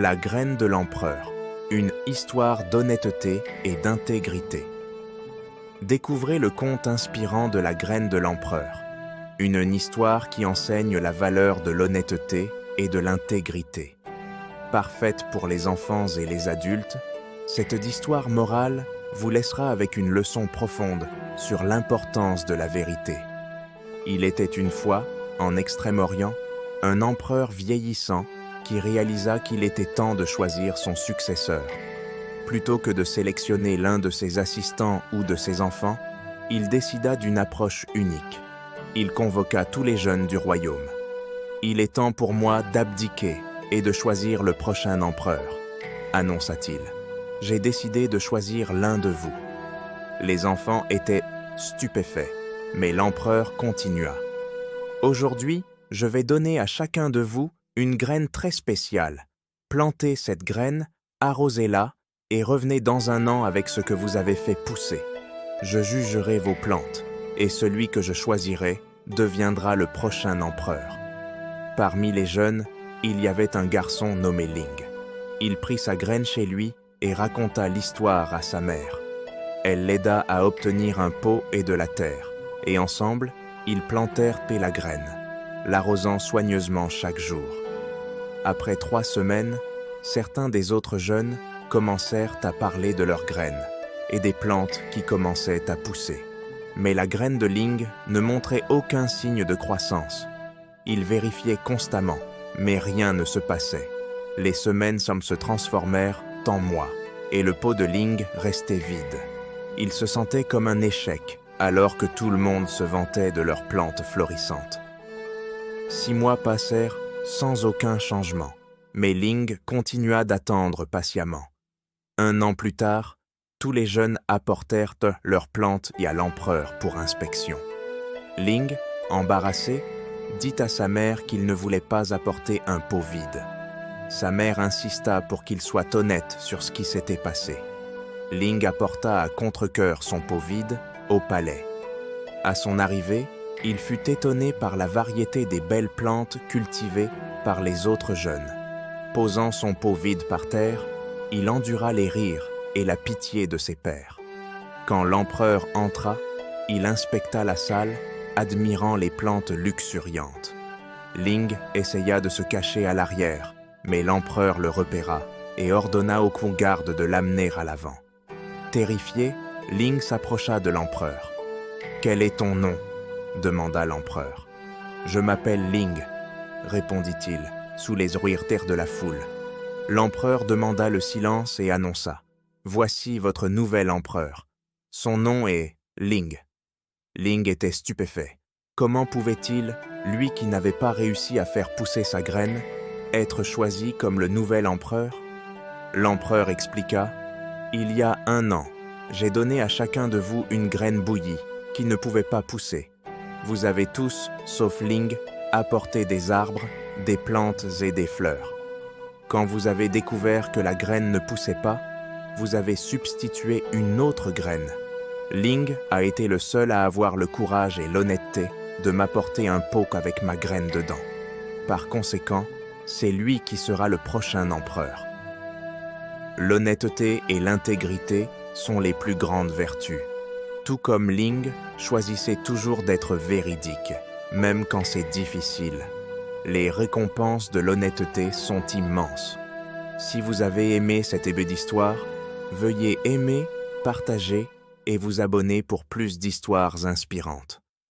La graine de l'empereur, une histoire d'honnêteté et d'intégrité. Découvrez le conte inspirant de la graine de l'empereur, une histoire qui enseigne la valeur de l'honnêteté et de l'intégrité. Parfaite pour les enfants et les adultes, cette histoire morale vous laissera avec une leçon profonde sur l'importance de la vérité. Il était une fois, en Extrême-Orient, un empereur vieillissant qui réalisa qu'il était temps de choisir son successeur. Plutôt que de sélectionner l'un de ses assistants ou de ses enfants, il décida d'une approche unique. Il convoqua tous les jeunes du royaume. « Il est temps pour moi d'abdiquer et de choisir le prochain empereur, » annonça-t-il. « J'ai décidé de choisir l'un de vous. » Les enfants étaient stupéfaits, mais l'empereur continua. « Aujourd'hui, je vais donner à chacun de vous une graine très spéciale. Plantez cette graine, arrosez-la et revenez dans un an avec ce que vous avez fait pousser. Je jugerai vos plantes, et celui que je choisirai deviendra le prochain empereur. » Parmi les jeunes, il y avait un garçon nommé Ling. Il prit sa graine chez lui et raconta l'histoire à sa mère. Elle l'aida à obtenir un pot et de la terre, et ensemble, ils plantèrent la graine, l'arrosant soigneusement chaque jour. Après 3 semaines, certains des autres jeunes commencèrent à parler de leurs graines et des plantes qui commençaient à pousser. Mais la graine de Ling ne montrait aucun signe de croissance. Il vérifiait constamment, mais rien ne se passait. Les semaines se transformèrent en mois, et le pot de Ling restait vide. Il se sentait comme un échec, alors que tout le monde se vantait de leurs plantes florissantes. 6 mois passèrent sans aucun changement, mais Ling continua d'attendre patiemment. 1 an plus tard, tous les jeunes apportèrent leurs plantes à l'empereur pour inspection. Ling, embarrassé, dit à sa mère qu'il ne voulait pas apporter un pot vide. Sa mère insista pour qu'il soit honnête sur ce qui s'était passé. Ling apporta à contre-cœur son pot vide au palais. À son arrivée, il fut étonné par la variété des belles plantes cultivées par les autres jeunes. Posant son pot vide par terre, il endura les rires et la pitié de ses pairs. Quand l'empereur entra, il inspecta la salle, admirant les plantes luxuriantes. Ling essaya de se cacher à l'arrière, mais l'empereur le repéra et ordonna aux gardes de l'amener à l'avant. Terrifié, Ling s'approcha de l'empereur. « Quel est ton nom ?» demanda l'empereur. « Je m'appelle Ling », répondit-il, sous les rires de la foule. L'empereur demanda le silence et annonça « Voici votre nouvel empereur. Son nom est Ling. » Ling était stupéfait. Comment pouvait-il, lui qui n'avait pas réussi à faire pousser sa graine, être choisi comme le nouvel empereur? L'empereur expliqua « Il y a 1 an, j'ai donné à chacun de vous une graine bouillie qui ne pouvait pas pousser. Vous avez tous, sauf Ling, apporté des arbres, des plantes et des fleurs. Quand vous avez découvert que la graine ne poussait pas, vous avez substitué une autre graine. Ling a été le seul à avoir le courage et l'honnêteté de m'apporter un pot avec ma graine dedans. Par conséquent, c'est lui qui sera le prochain empereur. » L'honnêteté et l'intégrité sont les plus grandes vertus. Tout comme Ling, choisissez toujours d'être véridique, même quand c'est difficile. Les récompenses de l'honnêteté sont immenses. Si vous avez aimé cette d'histoire, veuillez aimer, partager et vous abonner pour plus d'histoires inspirantes.